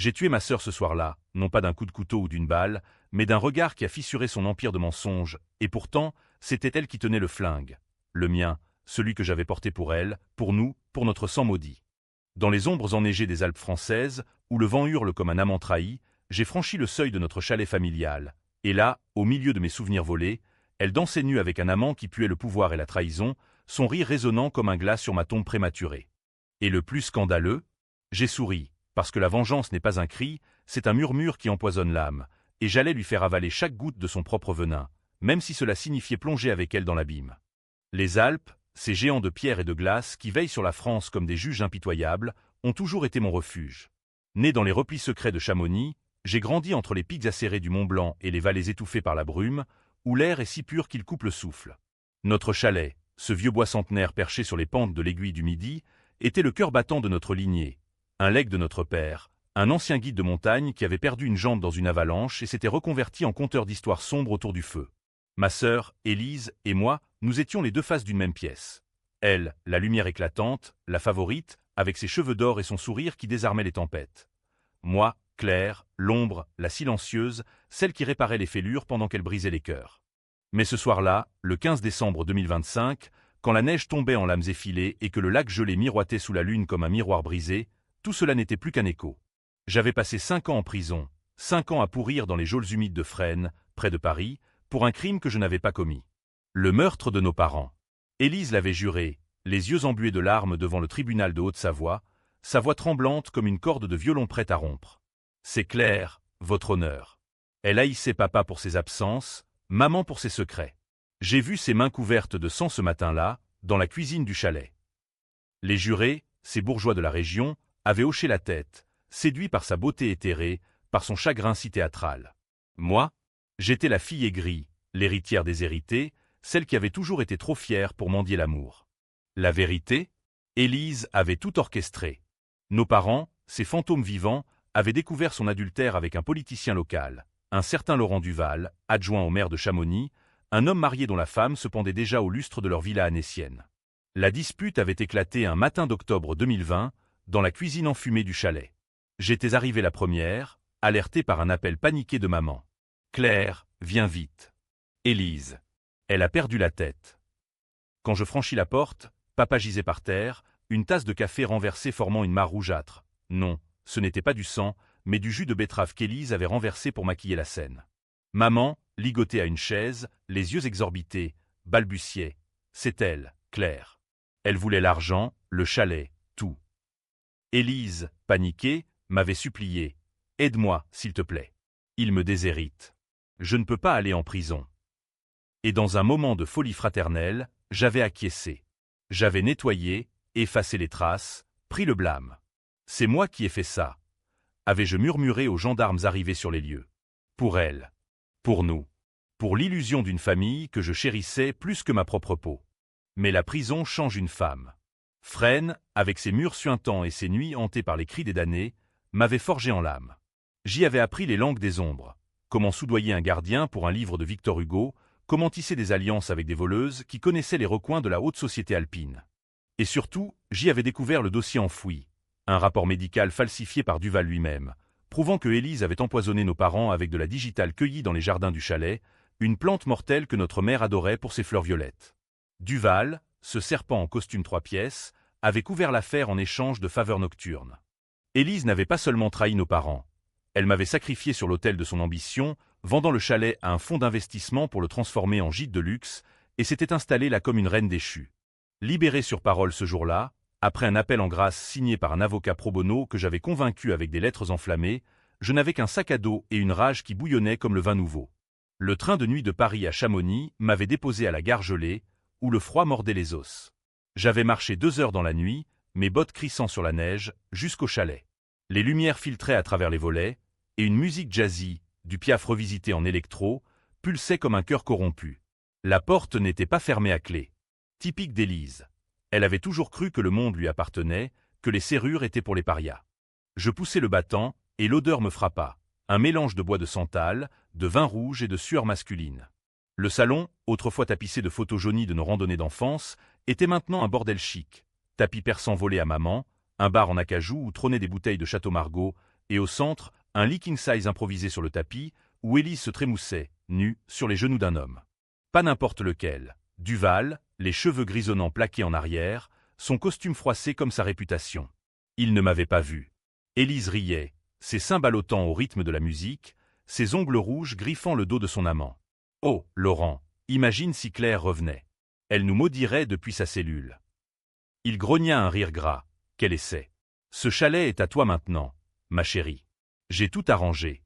J'ai tué ma sœur ce soir-là, non pas d'un coup de couteau ou d'une balle, mais d'un regard qui a fissuré son empire de mensonges, et pourtant, c'était elle qui tenait le flingue. Le mien, celui que j'avais porté pour elle, pour nous, pour notre sang maudit. Dans les ombres enneigées des Alpes françaises, où le vent hurle comme un amant trahi, j'ai franchi le seuil de notre chalet familial, et là, au milieu de mes souvenirs volés, elle dansait nue avec un amant qui puait le pouvoir et la trahison, son rire résonnant comme un glas sur ma tombe prématurée. Et le plus scandaleux, j'ai souri, parce que la vengeance n'est pas un cri, c'est un murmure qui empoisonne l'âme, et j'allais lui faire avaler chaque goutte de son propre venin, même si cela signifiait plonger avec elle dans l'abîme. Les Alpes, ces géants de pierre et de glace qui veillent sur la France comme des juges impitoyables, ont toujours été mon refuge. Né dans les replis secrets de Chamonix, j'ai grandi entre les pics acérés du Mont Blanc et les vallées étouffées par la brume, où l'air est si pur qu'il coupe le souffle. Notre chalet, ce vieux bois centenaire perché sur les pentes de l'aiguille du Midi, était le cœur battant de notre lignée, un legs de notre père, un ancien guide de montagne qui avait perdu une jambe dans une avalanche et s'était reconverti en conteur d'histoires sombres autour du feu. Ma sœur, Élise, et moi, nous étions les deux faces d'une même pièce. Elle, la lumière éclatante, la favorite, avec ses cheveux d'or et son sourire qui désarmait les tempêtes. Moi, Claire, l'ombre, la silencieuse, celle qui réparait les fêlures pendant qu'elle brisait les cœurs. Mais ce soir-là, le 15 décembre 2025, quand la neige tombait en lames effilées et que le lac gelé miroitait sous la lune comme un miroir brisé, tout cela n'était plus qu'un écho. J'avais passé 5 ans en prison, 5 ans à pourrir dans les geôles humides de Fresnes, près de Paris, pour un crime que je n'avais pas commis. Le meurtre de nos parents. Élise l'avait juré, les yeux embués de larmes devant le tribunal de Haute-Savoie, sa voix tremblante comme une corde de violon prête à rompre. C'est Claire, votre honneur. Elle haïssait papa pour ses absences, maman pour ses secrets. J'ai vu ses mains couvertes de sang ce matin-là, dans la cuisine du chalet. Les jurés, ces bourgeois de la région, avaient hoché la tête, séduits par sa beauté éthérée, par son chagrin si théâtral. Moi, j'étais la fille aigrie, l'héritière déshéritée, celle qui avait toujours été trop fière pour mendier l'amour. La vérité, Élise avait tout orchestré. Nos parents, ces fantômes vivants, avaient découvert son adultère avec un politicien local, un certain Laurent Duval, adjoint au maire de Chamonix, un homme marié dont la femme se pendait déjà au lustre de leur villa annécienne. La dispute avait éclaté un matin d'octobre 2020, dans la cuisine enfumée du chalet. J'étais arrivé la première, alerté par un appel paniqué de maman. « Claire, viens vite. » Élise. Elle a perdu la tête. Quand je franchis la porte, papa gisait par terre, une tasse de café renversée formant une mare rougeâtre. Non, ce n'était pas du sang, mais du jus de betterave qu'Élise avait renversé pour maquiller la scène. Maman, ligotée à une chaise, les yeux exorbités, balbutiait. C'est elle, Claire. Elle voulait l'argent, le chalet, tout. Élise, paniquée, m'avait supplié. « Aide-moi, s'il te plaît. Il me déshérite. Je ne peux pas aller en prison. » Et dans un moment de folie fraternelle, j'avais acquiescé. J'avais nettoyé, effacé les traces, pris le blâme. C'est moi qui ai fait ça, avais-je murmuré aux gendarmes arrivés sur les lieux. Pour elle. Pour nous. Pour l'illusion d'une famille que je chérissais plus que ma propre peau. Mais la prison change une femme. Fresnes, avec ses murs suintants et ses nuits hantées par les cris des damnés, m'avait forgé en l'âme. J'y avais appris les langues des ombres, comment soudoyer un gardien pour un livre de Victor Hugo, comment tisser des alliances avec des voleuses qui connaissaient les recoins de la haute société alpine. Et surtout, j'y avais découvert le dossier enfoui, un rapport médical falsifié par Duval lui-même, prouvant que Élise avait empoisonné nos parents avec de la digitale cueillie dans les jardins du chalet, une plante mortelle que notre mère adorait pour ses fleurs violettes. Duval, ce serpent en costume 3 pièces, avait couvert l'affaire en échange de faveurs nocturnes. Élise n'avait pas seulement trahi nos parents. Elle m'avait sacrifié sur l'autel de son ambition, vendant le chalet à un fonds d'investissement pour le transformer en gîte de luxe, et s'était installée là comme une reine déchue. Libérée sur parole ce jour-là, après un appel en grâce signé par un avocat pro bono que j'avais convaincu avec des lettres enflammées, je n'avais qu'un sac à dos et une rage qui bouillonnait comme le vin nouveau. Le train de nuit de Paris à Chamonix m'avait déposé à la gare gelée, où le froid mordait les os. J'avais marché 2 heures dans la nuit, mes bottes crissant sur la neige, jusqu'au chalet. Les lumières filtraient à travers les volets, et une musique jazzy, du Piaf revisité en électro, pulsait comme un cœur corrompu. La porte n'était pas fermée à clé. Typique d'Élise. Elle avait toujours cru que le monde lui appartenait, que les serrures étaient pour les parias. Je poussai le battant, et l'odeur me frappa. Un mélange de bois de santal, de vin rouge et de sueur masculine. Le salon, autrefois tapissé de photos jaunies de nos randonnées d'enfance, était maintenant un bordel chic. Tapis persan volé à maman, un bar en acajou où trônaient des bouteilles de Château Margaux, et au centre, un lit king size improvisé sur le tapis, où Élise se trémoussait, nue, sur les genoux d'un homme. Pas n'importe lequel. Duval, les cheveux grisonnants plaqués en arrière, son costume froissé comme sa réputation. Il ne m'avait pas vu. Élise riait, ses seins ballottant au rythme de la musique, ses ongles rouges griffant le dos de son amant. Oh, Laurent, imagine si Claire revenait. Elle nous maudirait depuis sa cellule. Il grogna un rire gras. Quel essai. Ce chalet est à toi maintenant, ma chérie. J'ai tout arrangé.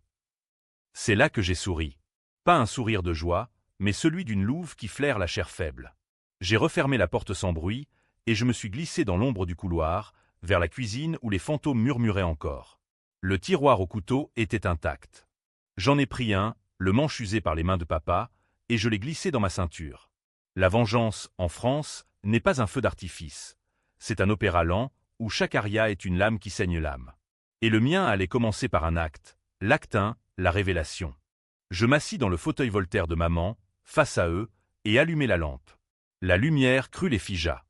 C'est là que j'ai souri. Pas un sourire de joie, mais celui d'une louve qui flaire la chair faible. J'ai refermé la porte sans bruit, et je me suis glissé dans l'ombre du couloir, vers la cuisine où les fantômes murmuraient encore. Le tiroir au couteau était intact. J'en ai pris un, le manche usé par les mains de papa, et je l'ai glissé dans ma ceinture. La vengeance, en France, n'est pas un feu d'artifice. C'est un opéra lent, où chaque aria est une lame qui saigne l'âme. Et le mien allait commencer par un acte, l'acte 1, la révélation. Je m'assis dans le fauteuil Voltaire de maman, face à eux, et allumai la lampe. La lumière crut les figea.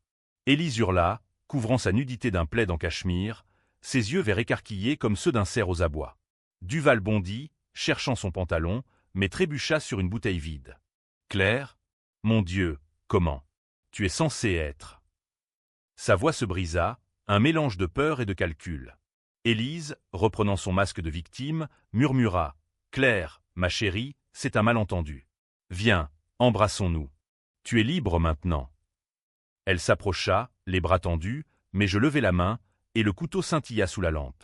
Élise hurla, couvrant sa nudité d'un plaid en cachemire, ses yeux verts écarquillés comme ceux d'un cerf aux abois. Duval bondit, cherchant son pantalon, mais trébucha sur une bouteille vide. Claire, mon Dieu, comment? Tu es censé être. Sa voix se brisa, un mélange de peur et de calcul. Élise, reprenant son masque de victime, murmura « Claire, ma chérie, c'est un malentendu. Viens, embrassons-nous. Tu es libre maintenant. » Elle s'approcha, les bras tendus, mais je levai la main, et le couteau scintilla sous la lampe.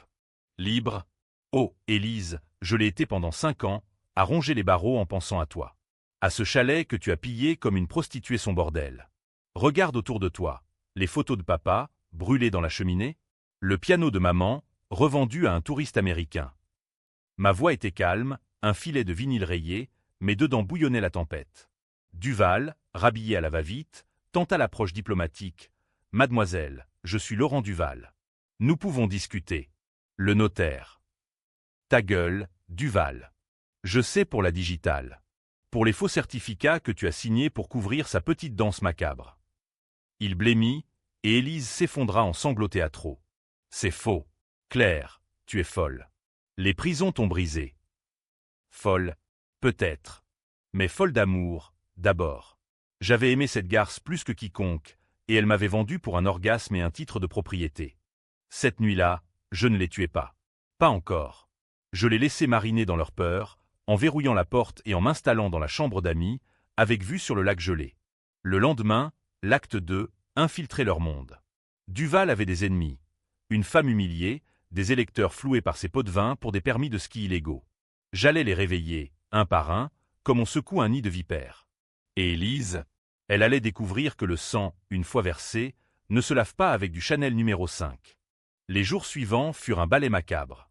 Libre? Oh, Élise, je l'ai été pendant 5 ans, à ronger les barreaux en pensant à toi. À ce chalet que tu as pillé comme une prostituée son bordel. Regarde autour de toi, les photos de papa, brûlées dans la cheminée, le piano de maman, revendu à un touriste américain. Ma voix était calme, un filet de vinyle rayé, mais dedans bouillonnait la tempête. Duval, rhabillé à la va-vite, tenta l'approche diplomatique. « Mademoiselle, je suis Laurent Duval. Nous pouvons discuter. » Le notaire. « Ta gueule, Duval. Je sais pour la digitale. Pour les faux certificats que tu as signés pour couvrir sa petite danse macabre. » Il blêmit, et Élise s'effondra en sanglots théâtraux. « C'est faux. Claire, tu es folle. Les prisons t'ont brisé. » Folle, peut-être. Mais folle d'amour, d'abord. J'avais aimé cette garce plus que quiconque, et elle m'avait vendu pour un orgasme et un titre de propriété. Cette nuit-là, je ne les tuais pas. Pas encore. Je les laissais mariner dans leur peur, en verrouillant la porte et en m'installant dans la chambre d'amis, avec vue sur le lac gelé. Le lendemain, l'acte 2, infiltrer leur monde. Duval avait des ennemis. Une femme humiliée, des électeurs floués par ses pots de vin pour des permis de ski illégaux. J'allais les réveiller, un par un, comme on secoue un nid de vipères. Et Élise, elle allait découvrir que le sang, une fois versé, ne se lave pas avec du Chanel numéro 5. Les jours suivants furent un ballet macabre.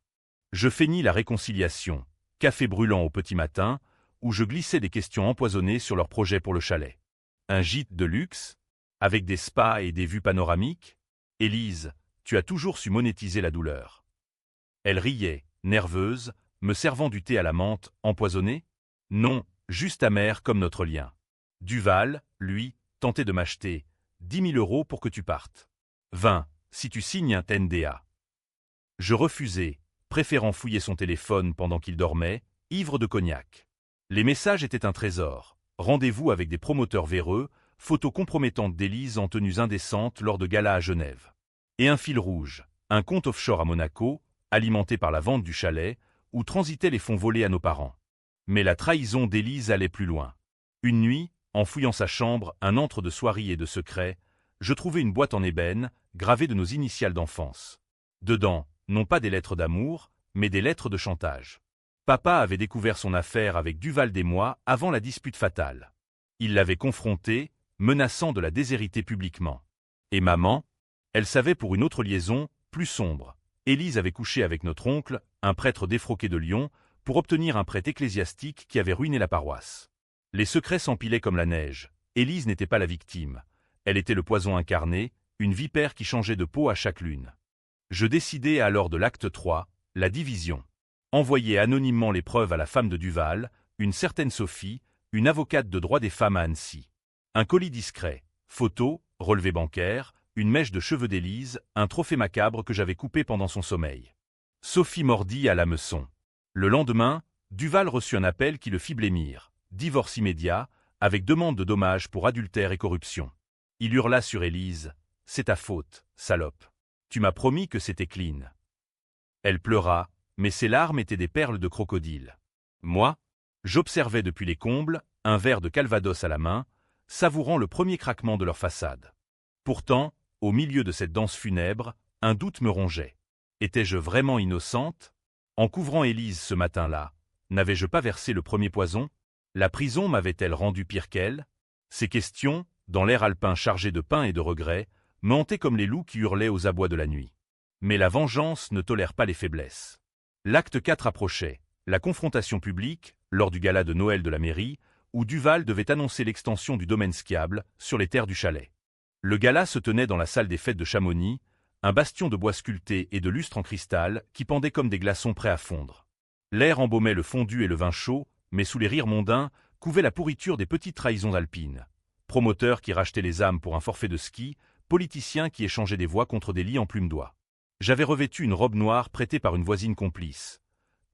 Je feignis la réconciliation, café brûlant au petit matin, où je glissais des questions empoisonnées sur leur projet pour le chalet. Un gîte de luxe, avec des spas et des vues panoramiques? Élise, tu as toujours su monétiser la douleur. Elle riait, nerveuse, me servant du thé à la menthe, empoisonné? Non, juste amer comme notre lien. Duval, lui, tentait de m'acheter 10 000 € pour que tu partes. 20, si tu signes un NDA. Je refusai, préférant fouiller son téléphone pendant qu'il dormait, ivre de cognac. Les messages étaient un trésor. Rendez-vous avec des promoteurs véreux, photos compromettantes d'Élise en tenues indécentes lors de galas à Genève. Et un fil rouge, un compte offshore à Monaco, alimenté par la vente du chalet, où transitaient les fonds volés à nos parents. Mais la trahison d'Élise allait plus loin. Une nuit, en fouillant sa chambre, un antre de soieries et de secrets, je trouvai une boîte en ébène, gravée de nos initiales d'enfance. Dedans, non pas des lettres d'amour, mais des lettres de chantage. Papa avait découvert son affaire avec Duval des mois avant la dispute fatale. Il l'avait confrontée, menaçant de la déshériter publiquement. Et maman? Elle savait pour une autre liaison, plus sombre. Élise avait couché avec notre oncle, un prêtre défroqué de Lyon, pour obtenir un prêt ecclésiastique qui avait ruiné la paroisse. Les secrets s'empilaient comme la neige. Élise n'était pas la victime. Elle était le poison incarné, une vipère qui changeait de peau à chaque lune. Je décidai alors de l'acte 3, la division. Envoyer anonymement les preuves à la femme de Duval, une certaine Sophie, une avocate de droit des femmes à Annecy. Un colis discret, photo, relevé bancaire, une mèche de cheveux d'Élise, un trophée macabre que j'avais coupé pendant son sommeil. Sophie mordit à l'hameçon. Le lendemain, Duval reçut un appel qui le fit blêmir. Divorce immédiat, avec demande de dommages pour adultère et corruption. Il hurla sur Élise. « C'est ta faute, salope. Tu m'as promis que c'était clean. » Elle pleura, mais ses larmes étaient des perles de crocodile. Moi, j'observais depuis les combles, un verre de Calvados à la main, savourant le premier craquement de leur façade. Pourtant, au milieu de cette danse funèbre, un doute me rongeait. Étais-je vraiment innocente? En couvrant Élise ce matin-là, n'avais-je pas versé le premier poison? La prison m'avait-elle rendu pire qu'elle? Ces questions, dans l'air alpin chargé de pain et de regrets, me hantaient comme les loups qui hurlaient aux abois de la nuit. Mais la vengeance ne tolère pas les faiblesses. L'acte 4 approchait, la confrontation publique, lors du gala de Noël de la mairie, où Duval devait annoncer l'extension du domaine skiable sur les terres du chalet. Le gala se tenait dans la salle des fêtes de Chamonix, un bastion de bois sculpté et de lustres en cristal qui pendaient comme des glaçons prêts à fondre. L'air embaumait le fondu et le vin chaud, mais sous les rires mondains couvait la pourriture des petites trahisons alpines. Promoteurs qui rachetaient les âmes pour un forfait de ski, politiciens qui échangeaient des voix contre des lits en plumes d'oie. J'avais revêtu une robe noire prêtée par une voisine complice.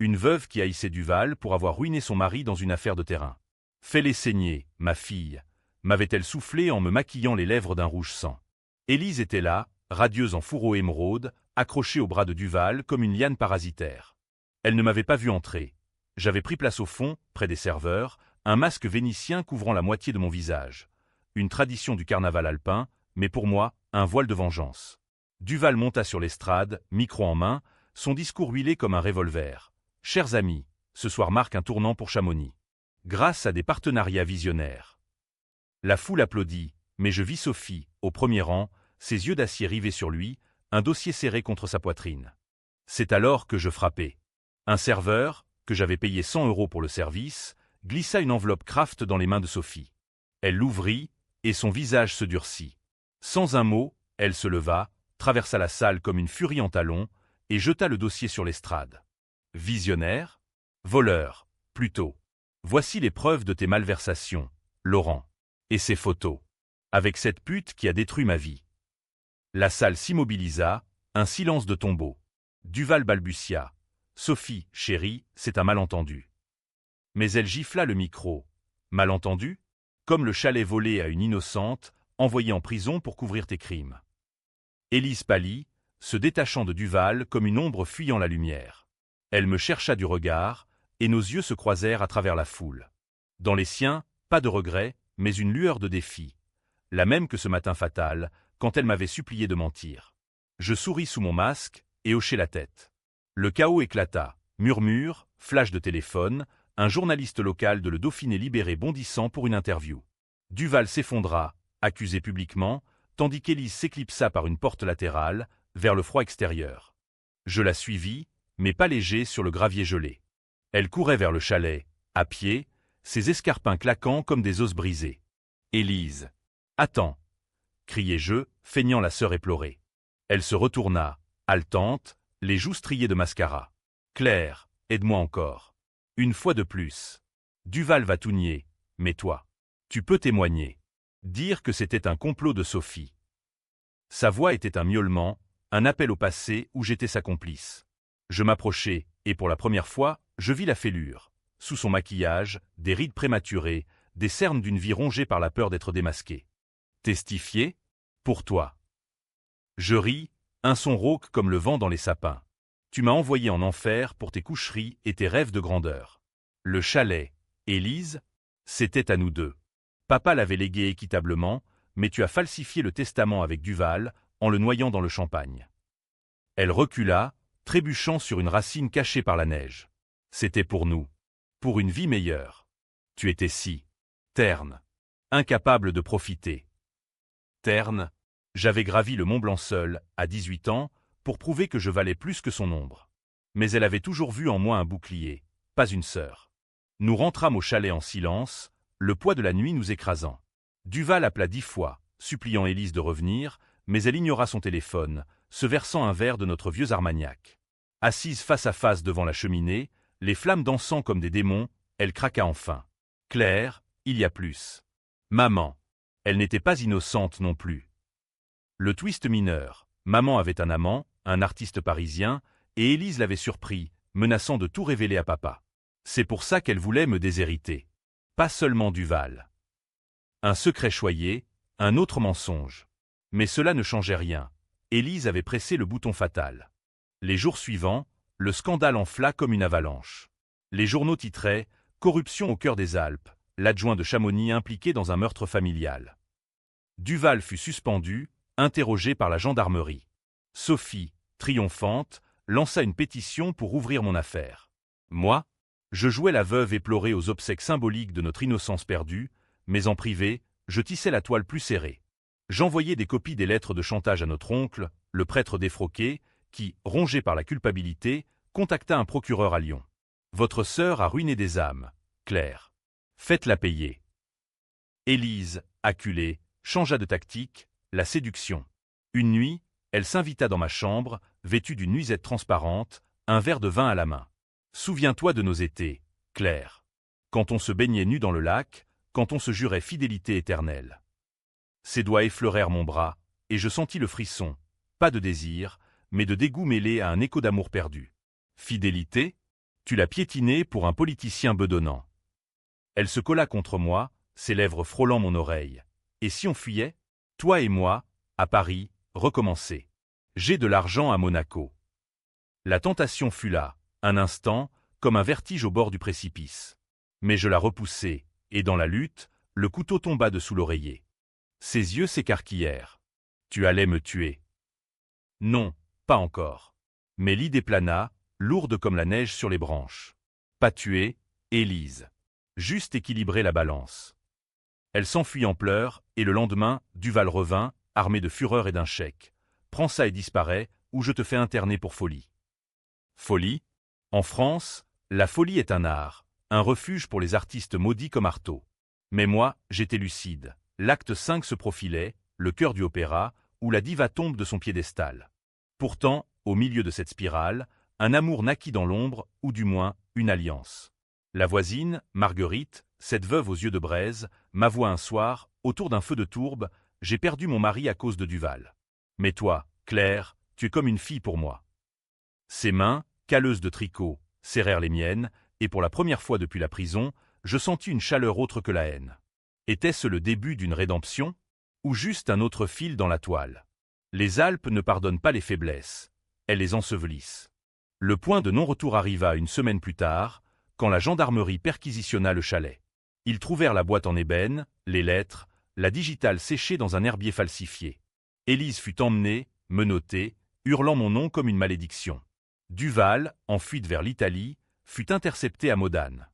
Une veuve qui haïssait Duval pour avoir ruiné son mari dans une affaire de terrain. « Fais-les saigner, ma fille », m'avait-elle soufflé en me maquillant les lèvres d'un rouge sang. Élise était là, radieuse en fourreau émeraude, accrochée au bras de Duval comme une liane parasitaire. Elle ne m'avait pas vu entrer. J'avais pris place au fond, près des serveurs, un masque vénitien couvrant la moitié de mon visage. Une tradition du carnaval alpin, mais pour moi, un voile de vengeance. Duval monta sur l'estrade, micro en main, son discours huilé comme un revolver. « Chers amis, ce soir marque un tournant pour Chamonix. Grâce à des partenariats visionnaires. » La foule applaudit, mais je vis Sophie, au premier rang, ses yeux d'acier rivés sur lui, un dossier serré contre sa poitrine. C'est alors que je frappai. Un serveur, que j'avais payé 100 € pour le service, glissa une enveloppe Kraft dans les mains de Sophie. Elle l'ouvrit, et son visage se durcit. Sans un mot, elle se leva, traversa la salle comme une furie en talons, et jeta le dossier sur l'estrade. Visionnaire? Voleur, plutôt. Voici les preuves de tes malversations, Laurent. Et ces photos. Avec cette pute qui a détruit ma vie. La salle s'immobilisa, un silence de tombeau. Duval balbutia. Sophie, chérie, c'est un malentendu. Mais elle gifla le micro. Malentendu? Comme le chalet volé à une innocente, envoyée en prison pour couvrir tes crimes. Élise pâlit, se détachant de Duval comme une ombre fuyant la lumière. Elle me chercha du regard, et nos yeux se croisèrent à travers la foule. Dans les siens, pas de regret, mais une lueur de défi. La même que ce matin fatal, quand elle m'avait supplié de mentir. Je souris sous mon masque, et hochai la tête. Le chaos éclata. Murmures, flash de téléphone, un journaliste local de Le Dauphiné libéré bondissant pour une interview. Duval s'effondra, accusé publiquement, tandis qu'Élise s'éclipsa par une porte latérale, vers le froid extérieur. Je la suivis, mais pas léger sur le gravier gelé. Elle courait vers le chalet, à pied, ses escarpins claquant comme des os brisés. « Élise! Attends !» criai-je, feignant la sœur éplorée. Elle se retourna, haletante, les joues striées de mascara. « Claire, aide-moi encore. Une fois de plus. Duval va tout nier, mais toi, tu peux témoigner. Dire que c'était un complot de Sophie. » Sa voix était un miaulement, un appel au passé où j'étais sa complice. Je m'approchai, et pour la première fois, je vis la fêlure. Sous son maquillage, des rides prématurées, des cernes d'une vie rongée par la peur d'être démasquée. Testifier? Pour toi. Je ris, un son rauque comme le vent dans les sapins. Tu m'as envoyé en enfer pour tes coucheries et tes rêves de grandeur. Le chalet, Élise, c'était à nous deux. Papa l'avait légué équitablement, mais tu as falsifié le testament avec Duval, en le noyant dans le champagne. Elle recula, trébuchant sur une racine cachée par la neige. C'était pour nous. Pour une vie meilleure. Tu étais si terne, incapable de profiter. Terne, j'avais gravi le Mont Blanc seul, à 18 ans, pour prouver que je valais plus que son ombre. Mais elle avait toujours vu en moi un bouclier, pas une sœur. Nous rentrâmes au chalet en silence, le poids de la nuit nous écrasant. Duval appela 10 fois, suppliant Élise de revenir, mais elle ignora son téléphone, se versant un verre de notre vieux Armagnac. Assise face à face devant la cheminée, les flammes dansant comme des démons, elle craqua enfin. « Claire, il y a plus. Maman. » Elle n'était pas innocente non plus. Le twist mineur. Maman avait un amant, un artiste parisien, et Élise l'avait surpris, menaçant de tout révéler à papa. C'est pour ça qu'elle voulait me déshériter. Pas seulement Duval. Un secret choyé, un autre mensonge. Mais cela ne changeait rien. Élise avait pressé le bouton fatal. Les jours suivants, le scandale enfla comme une avalanche. Les journaux titraient « Corruption au cœur des Alpes, l'adjoint de Chamonix impliqué dans un meurtre familial ». Duval fut suspendu, interrogé par la gendarmerie. Sophie, triomphante, lança une pétition pour ouvrir mon affaire. Moi, je jouais la veuve éplorée aux obsèques symboliques de notre innocence perdue, mais en privé, je tissais la toile plus serrée. J'envoyais des copies des lettres de chantage à notre oncle, le prêtre défroqué, qui, rongé par la culpabilité, contacta un procureur à Lyon. Votre sœur a ruiné des âmes, Claire. Faites-la payer. Élise, acculée, changea de tactique, la séduction. Une nuit, elle s'invita dans ma chambre, vêtue d'une nuisette transparente, un verre de vin à la main. Souviens-toi de nos étés, Claire. Quand on se baignait nu dans le lac, quand on se jurait fidélité éternelle. Ses doigts effleurèrent mon bras, et je sentis le frisson, pas de désir, mais de dégoût mêlé à un écho d'amour perdu. Fidélité? Tu l'as piétinée pour un politicien bedonnant. Elle se colla contre moi, ses lèvres frôlant mon oreille. Et si on fuyait? Toi et moi, à Paris, recommencer. J'ai de l'argent à Monaco. La tentation fut là, un instant, comme un vertige au bord du précipice. Mais je la repoussai, et dans la lutte, le couteau tomba dessous l'oreiller. Ses yeux s'écarquillèrent. Tu allais me tuer. Non, pas encore. Mais l'idée plana, lourde comme la neige sur les branches. Pas tuer, Élise. Juste équilibrer la balance. Elle s'enfuit en pleurs, et le lendemain, Duval revint, armé de fureur et d'un chèque. Prends ça et disparais, ou je te fais interner pour folie. Folie? En France, la folie est un art, un refuge pour les artistes maudits comme Artaud. Mais moi, j'étais lucide. L'acte 5 se profilait, le cœur du opéra, où la diva tombe de son piédestal. Pourtant, au milieu de cette spirale, un amour naquit dans l'ombre, ou du moins, une alliance. La voisine, Marguerite, cette veuve aux yeux de braise, m'avoua un soir, autour d'un feu de tourbe, j'ai perdu mon mari à cause de Duval. Mais toi, Claire, tu es comme une fille pour moi. Ses mains, calleuses de tricot, serrèrent les miennes, et pour la première fois depuis la prison, je sentis une chaleur autre que la haine. Était-ce le début d'une rédemption? Ou juste un autre fil dans la toile? Les Alpes ne pardonnent pas les faiblesses, elles les ensevelissent. Le point de non-retour arriva une semaine plus tard, quand la gendarmerie perquisitionna le chalet. Ils trouvèrent la boîte en ébène, les lettres, la digitale séchée dans un herbier falsifié. Élise fut emmenée, menottée, hurlant mon nom comme une malédiction. Duval, en fuite vers l'Italie, fut intercepté à Modane.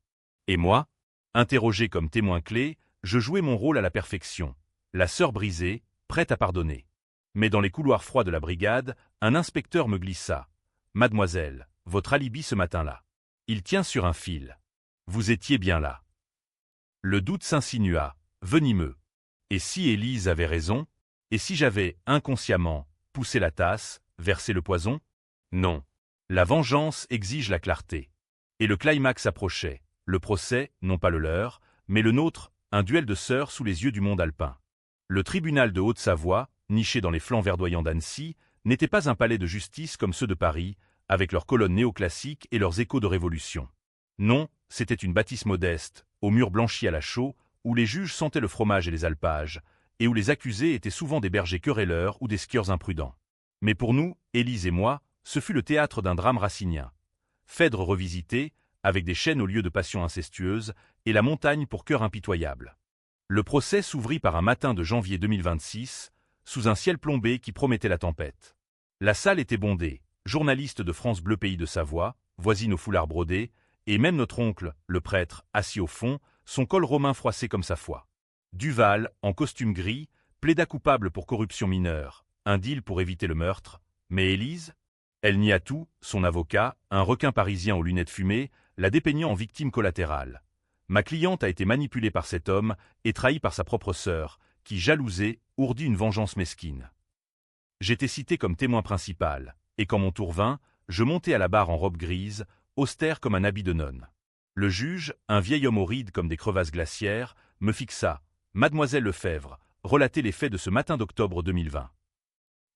Et moi, interrogé comme témoin clé, je jouais mon rôle à la perfection, la sœur brisée, prête à pardonner. Mais dans les couloirs froids de la brigade, un inspecteur me glissa. « Mademoiselle, votre alibi ce matin-là. Il tient sur un fil. Vous étiez bien là. » Le doute s'insinua, venimeux. Et si Élise avait raison? Et si j'avais, inconsciemment, poussé la tasse, versé le poison? Non. La vengeance exige la clarté. Et le climax approchait. Le procès, non pas le leur, mais le nôtre, un duel de sœurs sous les yeux du monde alpin. Le tribunal de Haute-Savoie, niché dans les flancs verdoyants d'Annecy, n'était pas un palais de justice comme ceux de Paris, avec leurs colonnes néoclassiques et leurs échos de révolution. Non, c'était une bâtisse modeste, aux murs blanchis à la chaux, où les juges sentaient le fromage et les alpages, et où les accusés étaient souvent des bergers querelleurs ou des skieurs imprudents. Mais pour nous, Élise et moi, ce fut le théâtre d'un drame racinien. Phèdre revisité, avec des chênes au lieu de passions incestueuses, et la montagne pour cœur impitoyable. Le procès s'ouvrit par un matin de janvier 2026, sous un ciel plombé qui promettait la tempête. La salle était bondée, journalistes de France Bleu Pays de Savoie, voisine au foulard brodé, et même notre oncle, le prêtre, assis au fond, son col romain froissé comme sa foi. Duval, en costume gris, plaida coupable pour corruption mineure, un deal pour éviter le meurtre, mais Élise? Elle nia tout, son avocat, un requin parisien aux lunettes fumées, la dépeignant en victime collatérale. Ma cliente a été manipulée par cet homme et trahie par sa propre sœur, qui, jalousée, ourdit une vengeance mesquine. J'étais cité comme témoin principal, et quand mon tour vint, je montai à la barre en robe grise, austère comme un habit de nonne. Le juge, un vieil homme aux rides comme des crevasses glaciaires, me fixa. « Mademoiselle Lefebvre, relatez les faits de ce matin d'octobre 2020. »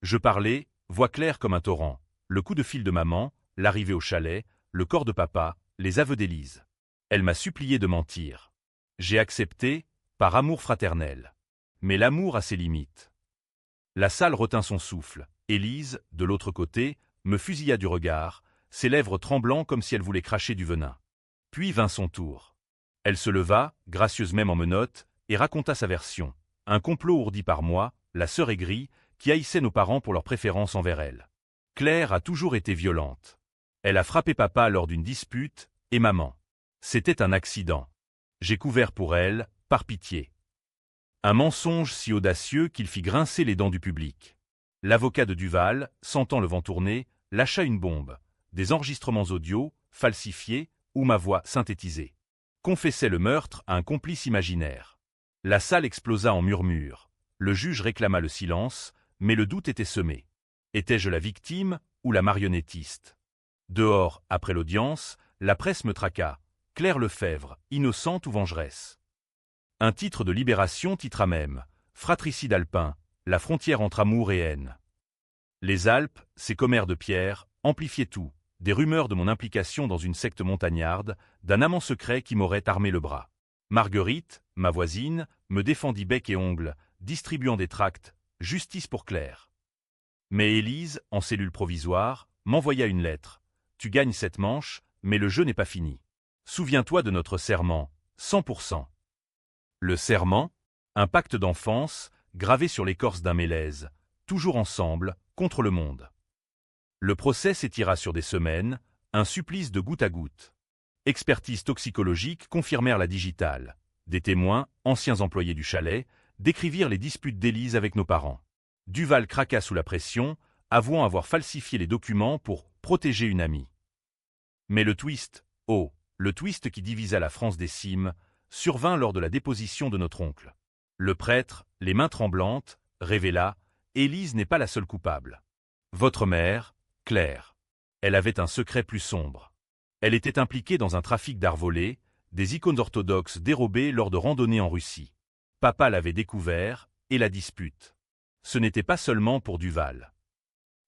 Je parlais, voix claire comme un torrent, le coup de fil de maman, l'arrivée au chalet, le corps de papa, les aveux d'Élise. Elle m'a supplié de mentir. J'ai accepté, par amour fraternel. Mais l'amour a ses limites. La salle retint son souffle. Élise, de l'autre côté, me fusilla du regard, ses lèvres tremblant comme si elle voulait cracher du venin. Puis vint son tour. Elle se leva, gracieuse même en menottes, et raconta sa version. Un complot ourdi par moi, la sœur aigrie, qui haïssait nos parents pour leur préférence envers elle. Claire a toujours été violente. Elle a frappé papa lors d'une dispute, et maman. C'était un accident. J'ai couvert pour elle, par pitié. Un mensonge si audacieux qu'il fit grincer les dents du public. L'avocat de Duval, sentant le vent tourner, lâcha une bombe. Des enregistrements audio, falsifiés, ou ma voix synthétisée. Confessait le meurtre à un complice imaginaire. La salle explosa en murmures. Le juge réclama le silence, mais le doute était semé. Étais-je la victime ou la marionnettiste? Dehors, après l'audience, la presse me traqua. Claire Lefebvre, innocente ou vengeresse? Un titre de Libération titra même « Fratricide alpin, la frontière entre amour et haine ». Les Alpes, ces commères de pierre, amplifiaient tout, des rumeurs de mon implication dans une secte montagnarde, d'un amant secret qui m'aurait armé le bras. Marguerite, ma voisine, me défendit bec et ongles, distribuant des tracts « Justice pour Claire ». Mais Élise, en cellule provisoire, m'envoya une lettre. « Tu gagnes cette manche, mais le jeu n'est pas fini. Souviens-toi de notre serment, 100%. » Le serment, un pacte d'enfance, gravé sur l'écorce d'un mélèze, toujours ensemble, contre le monde. Le procès s'étira sur des semaines, un supplice de goutte à goutte. Expertises toxicologiques confirmèrent la digitale. Des témoins, anciens employés du chalet, décrivirent les disputes d'Élise avec nos parents. Duval craqua sous la pression, avouant avoir falsifié les documents pour protéger une amie. Mais le twist, oh, le twist qui divisa la France des cimes, survint lors de la déposition de notre oncle. Le prêtre, les mains tremblantes, révéla « Élise n'est pas la seule coupable. Votre mère, Claire. Elle avait un secret plus sombre. Elle était impliquée dans un trafic d'art volé, des icônes orthodoxes dérobées lors de randonnées en Russie. Papa l'avait découvert, et la dispute. Ce n'était pas seulement pour Duval.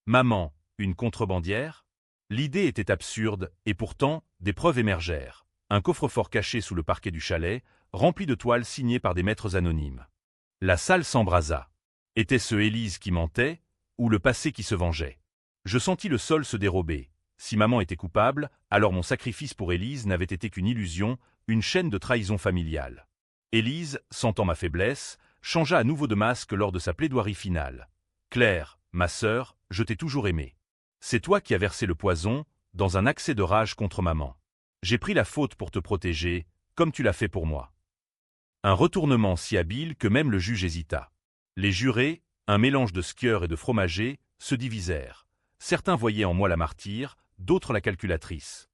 Maman, une contrebandière? L'idée était absurde, et pourtant, des preuves émergèrent. Un coffre-fort caché sous le parquet du chalet, rempli de toiles signées par des maîtres anonymes. La salle s'embrasa. Était-ce Élise qui mentait, ou le passé qui se vengeait? Je sentis le sol se dérober. Si maman était coupable, alors mon sacrifice pour Élise n'avait été qu'une illusion, une chaîne de trahison familiale. Élise, sentant ma faiblesse, changea à nouveau de masque lors de sa plaidoirie finale. « Claire, ma sœur, je t'ai toujours aimée. C'est toi qui as versé le poison, dans un accès de rage contre maman. J'ai pris la faute pour te protéger, comme tu l'as fait pour moi. » Un retournement si habile que même le juge hésita. Les jurés, un mélange de skieurs et de fromagers, se divisèrent. Certains voyaient en moi la martyre, d'autres la calculatrice.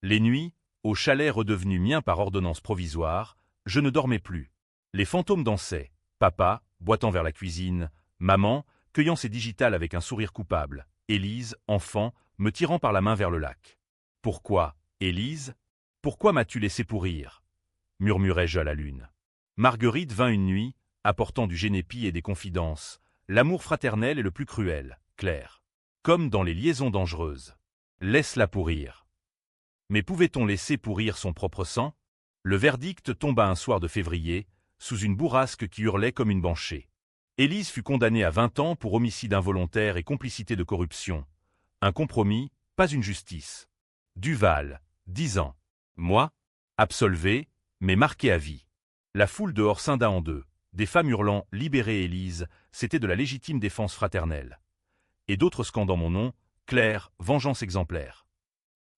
Les nuits, au chalet redevenu mien par ordonnance provisoire, je ne dormais plus. Les fantômes dansaient. Papa, boitant vers la cuisine, maman, cueillant ses digitales avec un sourire coupable, Élise, enfant, me tirant par la main vers le lac. « Pourquoi, Élise? Pourquoi m'as-tu laissé pourrir ?» murmurai-je à la lune. Marguerite vint une nuit, apportant du génépi et des confidences. L'amour fraternel est le plus cruel, Claire. Comme dans les liaisons dangereuses. Laisse-la pourrir. Mais pouvait-on laisser pourrir son propre sang? Le verdict tomba un soir de février, sous une bourrasque qui hurlait comme une banshee. Élise fut condamnée à 20 ans pour homicide involontaire et complicité de corruption. Un compromis, pas une justice. Duval, 10 ans. Moi, absolvé, mais marqué à vie. La foule dehors scinda en deux. Des femmes hurlant « Libérez Élise », c'était de la légitime défense fraternelle. Et d'autres scandant mon nom, Claire, vengeance exemplaire.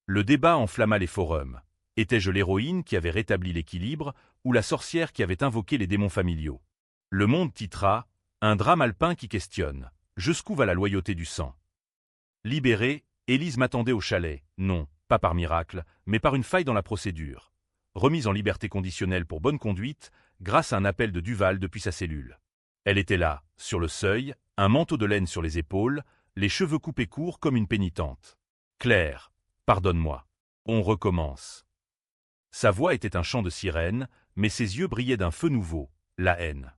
Le débat enflamma les forums. Étais-je l'héroïne qui avait rétabli l'équilibre ou la sorcière qui avait invoqué les démons familiaux? Le Monde titra « Un drame alpin qui questionne. Jusqu'où va la loyauté du sang ?» Libérée, Élise m'attendait au chalet, non, pas par miracle, mais par une faille dans la procédure. Remise en liberté conditionnelle pour bonne conduite, grâce à un appel de Duval depuis sa cellule. Elle était là, sur le seuil, un manteau de laine sur les épaules, les cheveux coupés courts comme une pénitente. « Claire, pardonne-moi. On recommence. » Sa voix était un chant de sirène, mais ses yeux brillaient d'un feu nouveau, la haine.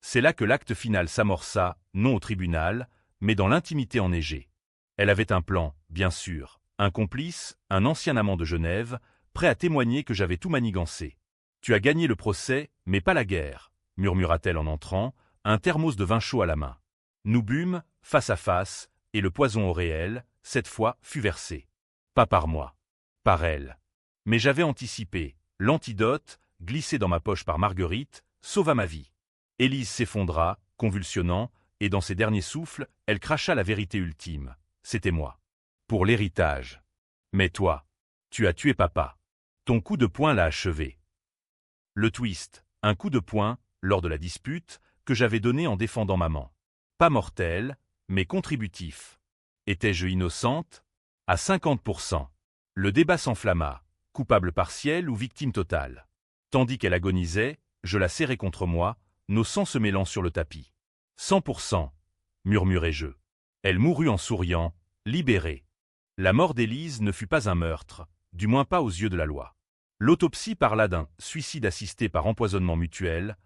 C'est là que l'acte final s'amorça, non au tribunal, mais dans l'intimité enneigée. Elle avait un plan, bien sûr, Un complice, un ancien amant de Genève, prêt à témoigner que j'avais tout manigancé. Tu as gagné le procès, mais pas la guerre, murmura-t-elle en entrant, un thermos de vin chaud à la main. Nous bûmes, face à face, et le poison au réel, cette fois, fut versé. Pas par moi. Par elle. Mais j'avais anticipé. L'antidote, glissé dans ma poche par Marguerite, sauva ma vie. Élise s'effondra, convulsionnant, et dans ses derniers souffles, elle cracha la vérité ultime. C'était moi. Pour l'héritage. Mais toi, tu as tué papa. Ton coup de poing l'a achevé. Le twist, un coup de poing, lors de la dispute, que j'avais donné en défendant maman. Pas mortel, mais contributif. Étais-je innocente? À 50%. Le débat s'enflamma, coupable partiel ou victime totale. Tandis qu'elle agonisait, je la serrais contre moi, nos sangs se mêlant sur le tapis. 100%, murmurai-je. Elle mourut en souriant, libérée. La mort d'Élise ne fut pas un meurtre, du moins pas aux yeux de la loi. L'autopsie parla d'un suicide assisté par empoisonnement mutuel,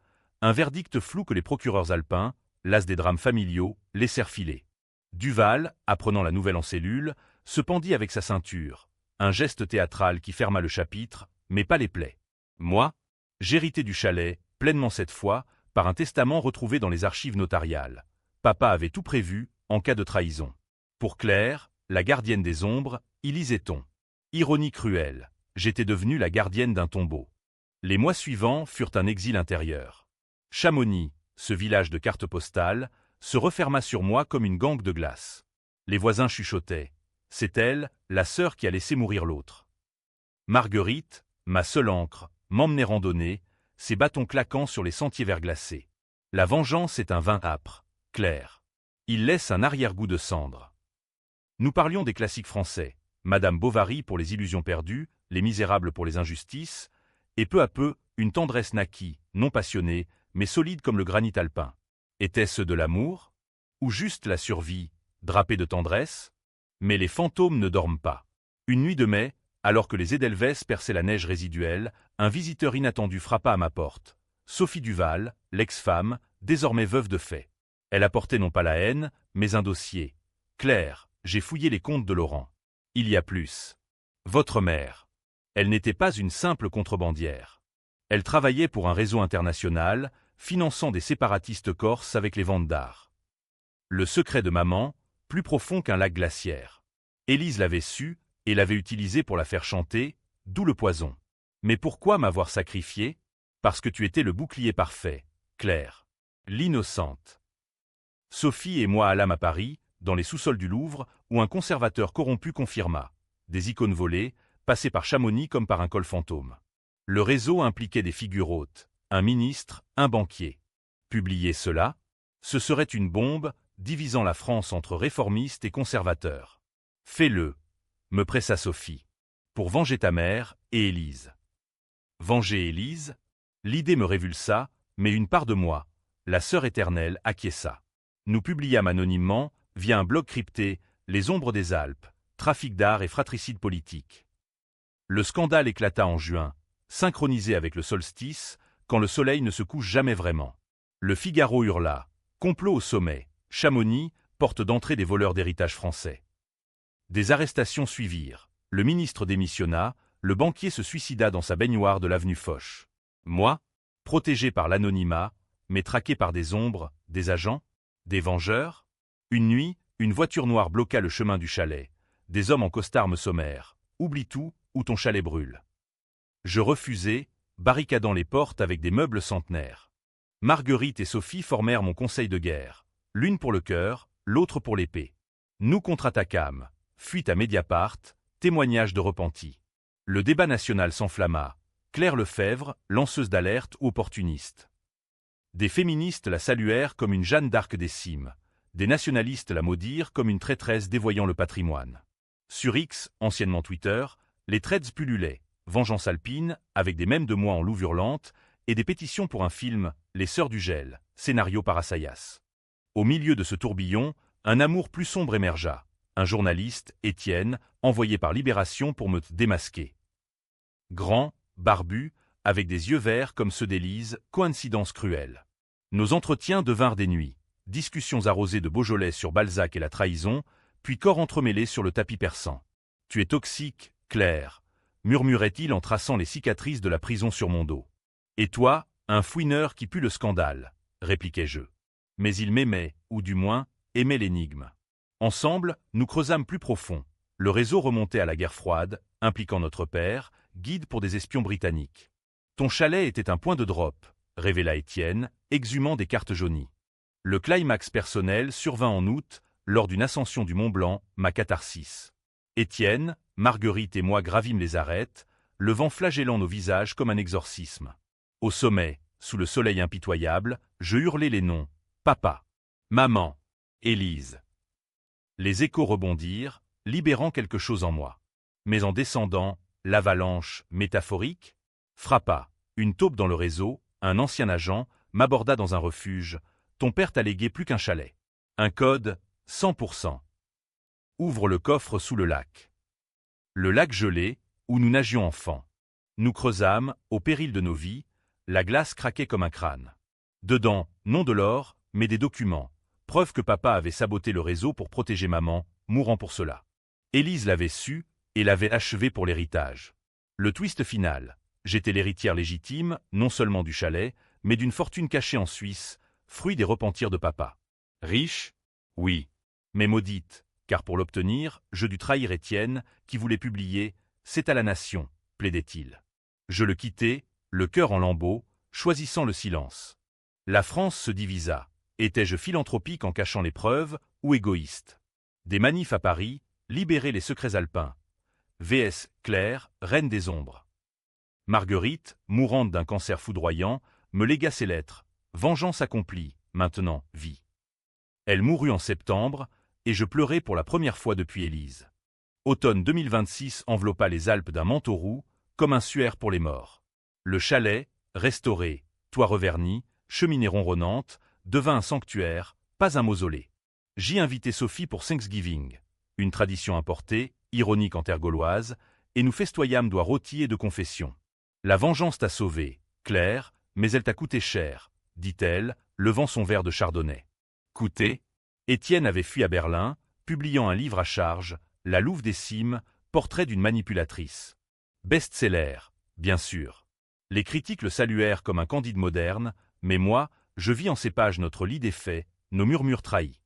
un verdict flou que les procureurs alpins, las des drames familiaux, laissèrent filer. Duval, apprenant la nouvelle en cellule, se pendit avec sa ceinture, un geste théâtral qui ferma le chapitre, mais pas les plaies. Moi, j'héritais du chalet, pleinement cette fois, par un testament retrouvé dans les archives notariales. Papa avait tout prévu, en cas de trahison. Pour Claire, la gardienne des ombres, y lisait-on. Ironie cruelle, j'étais devenue la gardienne d'un tombeau. Les mois suivants furent un exil intérieur. Chamonix, ce village de cartes postales, se referma sur moi comme une gangue de glace. Les voisins chuchotaient. C'est elle, la sœur qui a laissé mourir l'autre. Marguerite, ma seule ancre, m'emmenait randonner, ses bâtons claquant sur les sentiers verglacés. La vengeance est un vin âpre, clair. Il laisse un arrière-goût de cendre. Nous parlions des classiques français, Madame Bovary pour les illusions perdues, Les Misérables pour les injustices, et peu à peu, une tendresse naquit, non passionnée, mais solide comme le granit alpin. Était-ce de l'amour? Ou juste la survie, drapée de tendresse? Mais les fantômes ne dorment pas. Une nuit de mai, alors que les Edelweiss perçaient la neige résiduelle, un visiteur inattendu frappa à ma porte. Sophie Duval, l'ex-femme, désormais veuve de fait. Elle apportait non pas la haine, mais un dossier. Claire, j'ai fouillé les comptes de Laurent. Il y a plus. Votre mère. Elle n'était pas une simple contrebandière. Elle travaillait pour un réseau international, finançant des séparatistes corses avec les ventes d'art. Le secret de maman, plus profond qu'un lac glaciaire. Élise l'avait su, et l'avait utilisé pour la faire chanter, d'où le poison. Mais pourquoi m'avoir sacrifié? Parce que tu étais le bouclier parfait, Claire. L'innocente. Sophie et moi allâmes à Paris, dans les sous-sols du Louvre, où un conservateur corrompu confirma. Des icônes volées, passées par Chamonix comme par un col fantôme. Le réseau impliquait des figures hautes, un ministre, un banquier. Publier cela, ce serait une bombe, divisant la France entre réformistes et conservateurs. Fais-le, me pressa Sophie, pour venger ta mère et Élise. Venger Élise? L'idée me révulsa, mais une part de moi, la sœur éternelle, acquiesça. Nous publiâmes anonymement, via un blog crypté, Les Ombres des Alpes, trafic d'art et fratricide politique. Le scandale éclata en juin, synchronisé avec le solstice, quand le soleil ne se couche jamais vraiment. Le Figaro hurla, complot au sommet, Chamonix, porte d'entrée des voleurs d'héritage français. Des arrestations suivirent, le ministre démissionna, le banquier se suicida dans sa baignoire de l'avenue Foch. Moi, protégé par l'anonymat, mais traqué par des ombres, des agents, des vengeurs. Une nuit, une voiture noire bloqua le chemin du chalet. Des hommes en costard me sommèrent. Oublie tout, ou ton chalet brûle. Je refusai, barricadant les portes avec des meubles centenaires. Marguerite et Sophie formèrent mon conseil de guerre, l'une pour le cœur, l'autre pour l'épée. Nous contre-attaquâmes, fuite à Mediapart, témoignage de repentis. Le débat national s'enflamma, Claire Lefebvre, lanceuse d'alerte ou opportuniste. Des féministes la saluèrent comme une Jeanne d'Arc des cimes, des nationalistes la maudirent comme une traîtresse dévoyant le patrimoine. Sur X, anciennement Twitter, les threads pullulaient, vengeance alpine, avec des mèmes de moi en louve hurlante, et des pétitions pour un film, Les Sœurs du Gel, scénario par Assayas. Au milieu de ce tourbillon, un amour plus sombre émergea, un journaliste, Étienne, envoyé par Libération pour me démasquer. Grand, barbu, avec des yeux verts comme ceux d'Élise, coïncidence cruelle. Nos entretiens devinrent des nuits, discussions arrosées de Beaujolais sur Balzac et la trahison, puis corps entremêlés sur le tapis persan. Tu es toxique, Claire, murmurait-il en traçant les cicatrices de la prison sur mon dos. Et toi, un fouineur qui pue le scandale, répliquai-je. Mais il m'aimait, ou du moins, aimait l'énigme. Ensemble, nous creusâmes plus profond. Le réseau remontait à la guerre froide, impliquant notre père, guide pour des espions britanniques. Ton chalet était un point de drop, révéla Étienne, exhumant des cartes jaunies. Le climax personnel survint en août, lors d'une ascension du Mont Blanc, ma catharsis. Étienne, Marguerite et moi gravîmes les arêtes, le vent flagellant nos visages comme un exorcisme. Au sommet, sous le soleil impitoyable, je hurlai les noms. Papa, maman, Élise. Les échos rebondirent, libérant quelque chose en moi. Mais en descendant, l'avalanche métaphorique frappa. Une taupe dans le réseau, un ancien agent, m'aborda dans un refuge. Ton père t'a légué plus qu'un chalet. Un code, 100%. Ouvre le coffre sous le lac. Le lac gelé, où nous nagions enfants. Nous creusâmes, au péril de nos vies, la glace craquait comme un crâne. Dedans, non de l'or, mais des documents. Preuve que papa avait saboté le réseau pour protéger maman, mourant pour cela. Élise l'avait su, et l'avait achevé pour l'héritage. Le twist final. J'étais l'héritière légitime, non seulement du chalet, mais d'une fortune cachée en Suisse, fruit des repentirs de papa. Riche? Oui. Mais maudite, car pour l'obtenir, je dus trahir Étienne, qui voulait publier « C'est à la nation », plaidait-il. Je le quittai, le cœur en lambeaux, choisissant le silence. La France se divisa. Étais-je philanthropique en cachant les preuves, ou égoïste? Des manifs à Paris, libérer les secrets alpins. VS Claire, reine des ombres. Marguerite, mourante d'un cancer foudroyant, me légua ses lettres. Vengeance accomplie, maintenant, vie. Elle mourut en septembre, et je pleurai pour la première fois depuis Élise. Automne 2026 enveloppa les Alpes d'un manteau roux, comme un suaire pour les morts. Le chalet, restauré, toit reverni, cheminée ronronnante, devint un sanctuaire, pas un mausolée. J'y invitai Sophie pour Thanksgiving, une tradition importée, ironique en terre gauloise, et nous festoyâmes d'oies rôties et de confessions. La vengeance t'a sauvé, Claire, mais elle t'a coûté cher, dit-elle, levant son verre de chardonnay. Coûté? Étienne avait fui à Berlin, publiant un livre à charge, La Louve des Cimes, portrait d'une manipulatrice. Best-seller, bien sûr. Les critiques le saluèrent comme un Candide moderne, mais moi, je vis en ces pages notre lit défait, nos murmures trahis.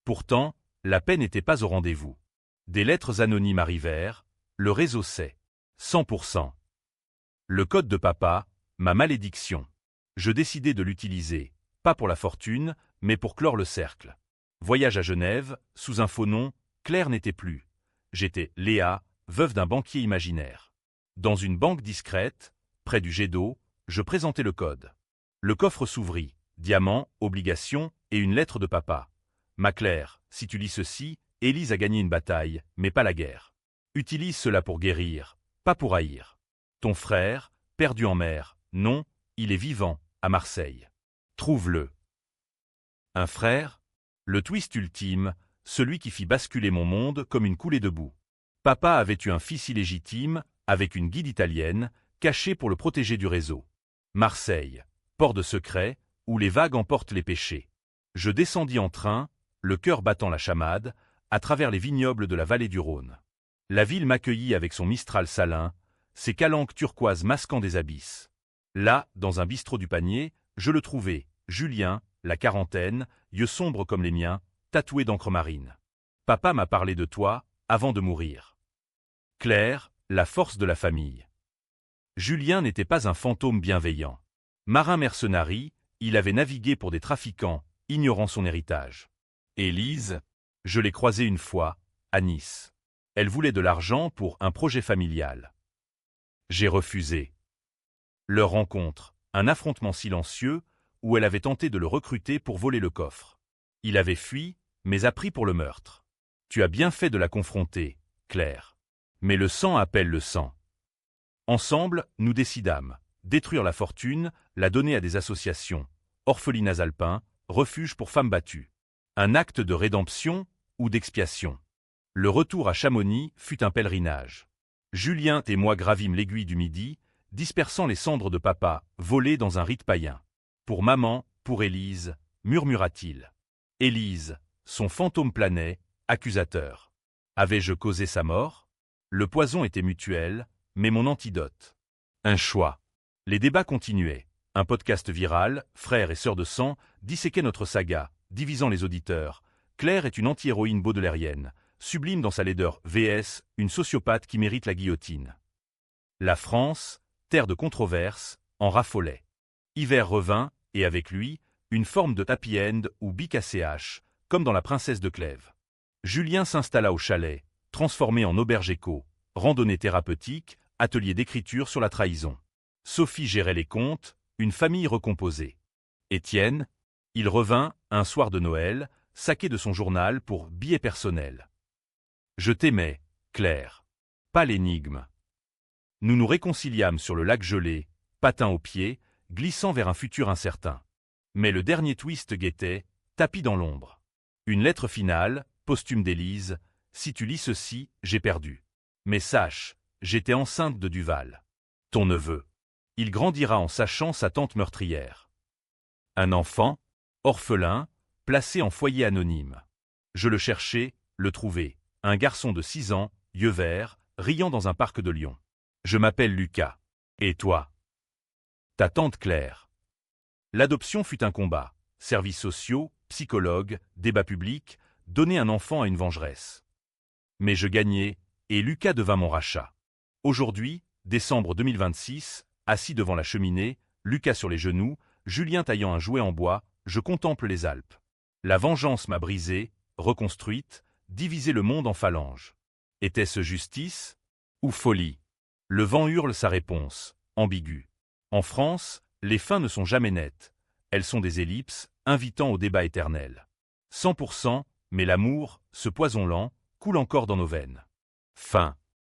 Pourtant, la paix n'était pas au rendez-vous. Des lettres anonymes arrivèrent, le réseau sait. 100%. Le code de papa, ma malédiction. Je décidai de l'utiliser, pas pour la fortune, mais pour clore le cercle. Voyage à Genève, sous un faux nom, Claire n'était plus. J'étais Léa, veuve d'un banquier imaginaire. Dans une banque discrète, près du jet d'eau, je présentai le code. Le coffre s'ouvrit, diamants, obligations et une lettre de papa. Ma Claire, si tu lis ceci, Élise a gagné une bataille, mais pas la guerre. Utilise cela pour guérir, pas pour haïr. Ton frère, perdu en mer, non, il est vivant, à Marseille. Trouve-le. Un frère? Le twist ultime, celui qui fit basculer mon monde comme une coulée de boue. Papa avait eu un fils illégitime, avec une guide italienne, cachée pour le protéger du réseau. Marseille, port de secret, où les vagues emportent les péchés. Je descendis en train, le cœur battant la chamade, à travers les vignobles de la vallée du Rhône. La ville m'accueillit avec son Mistral salin, ses calanques turquoises masquant des abysses. Là, dans un bistrot du panier, je le trouvai, Julien, la quarantaine, yeux sombres comme les miens, tatoué d'encre marine. Papa m'a parlé de toi, avant de mourir. Claire, la force de la famille. Julien n'était pas un fantôme bienveillant. Marin mercenari, il avait navigué pour des trafiquants, ignorant son héritage. Élise, je l'ai croisée une fois, à Nice. Elle voulait de l'argent pour un projet familial. J'ai refusé. Leur rencontre, un affrontement silencieux, où elle avait tenté de le recruter pour voler le coffre. Il avait fui, mais a pris pour le meurtre. Tu as bien fait de la confronter, Claire. Mais le sang appelle le sang. Ensemble, nous décidâmes, détruire la fortune, la donner à des associations, orphelinats alpins, refuges pour femmes battues. Un acte de rédemption ou d'expiation. Le retour à Chamonix fut un pèlerinage. Julien et moi gravîmes l'aiguille du Midi, dispersant les cendres de papa, volées dans un rite païen. Pour maman, pour Élise, murmura-t-il. Élise, son fantôme planait, accusateur. Avais-je causé sa mort? Le poison était mutuel, mais mon antidote. Un choix. Les débats continuaient. Un podcast viral, frères et sœurs de sang, disséquait notre saga, divisant les auditeurs. Claire est une anti-héroïne baudelairienne, sublime dans sa laideur vs une sociopathe qui mérite la guillotine. La France, terre de controverses, en raffolait. Hiver revint, et avec lui, une forme de happy end ou BKCH, comme dans La Princesse de Clèves. Julien s'installa au chalet, transformé en auberge éco, randonnée thérapeutique, atelier d'écriture sur la trahison. Sophie gérait les comptes, une famille recomposée. Étienne, il revint, un soir de Noël, saqué de son journal pour billets personnels. Je t'aimais, Claire. Pas l'énigme. Nous nous réconciliâmes sur le lac gelé, patins aux pieds, glissant vers un futur incertain. Mais le dernier twist guettait, tapis dans l'ombre. Une lettre finale, posthume d'Élise, si tu lis ceci, j'ai perdu. Mais sache, j'étais enceinte de Duval. Ton neveu. Il grandira en sachant sa tante meurtrière. Un enfant, orphelin, placé en foyer anonyme. Je le cherchais, le trouvais. Un garçon de 6 ans, yeux verts, riant dans un parc de Lyon. Je m'appelle Lucas. Et toi? Ta tante Claire. L'adoption fut un combat. Services sociaux, psychologues, débats publics, donner un enfant à une vengeresse. Mais je gagnai, et Lucas devint mon rachat. Aujourd'hui, décembre 2026, assis devant la cheminée, Lucas sur les genoux, Julien taillant un jouet en bois, je contemple les Alpes. La vengeance m'a brisé, reconstruite, divisé le monde en phalanges. Était-ce justice ou folie? Le vent hurle sa réponse, ambiguë. En France, les fins ne sont jamais nettes. Elles sont des ellipses, invitant au débat éternel. 100%, mais l'amour, ce poison lent, coule encore dans nos veines. Fin.